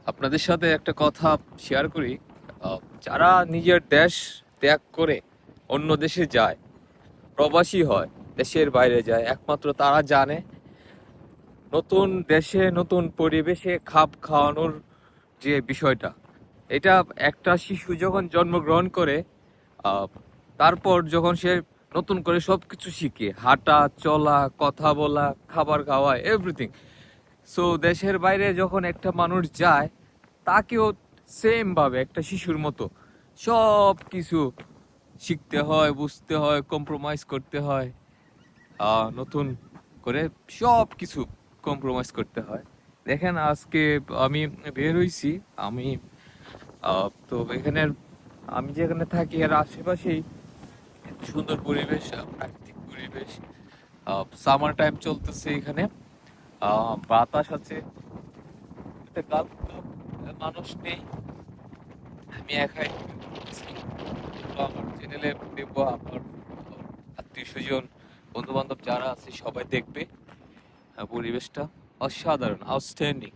আপনাদের সাথে একটা কথা শেয়ার করি। যারা নিজের দেশ ত্যাগ করে অন্য দেশে যায়, প্রবাসী হয়, দেশের বাইরে যায়, একমাত্র তারা জানে নতুন দেশে নতুন পরিবেশে খাপ খাওয়ানোর যে বিষয়টা। এটা একটা শিশু যখন জন্মগ্রহণ করে, আহ, তারপর যখন সে নতুন করে সবকিছু শিখে, হাঁটা চলা, কথা বলা, খাবার খাওয়া, এভরিথিং। সো দেশের বাইরে যখন একটা মানুষ যায়, তাকেও সেম ভাবে একটা শিশুর মতো সব কিছু শিখতে হয়, বুঝতে হয়, কম্প্রোমাইজ করতে হয়। নতুন করে সব কিছু কম্প্রোমাইজ করতে হয়। দেখেন আজকে আমি বের হইছি। আমি তো এখানের, আমি যেখানে থাকি এর আশেপাশেই এত সুন্দর পরিবেশ, প্রাকৃতিক পরিবেশ। সামার টাইম চলতেছে এখানে, বাতাস আছে, একটা গাছ, মানুষ নেই, আমি একাই ঘুরতেছি। তো আমার চ্যানেলে দেবো, আমার আত্মীয় স্বজন, বন্ধু বান্ধব যারা আছে সবাই দেখবে। পরিবেশটা অসাধারণ, আউটস্ট্যান্ডিং।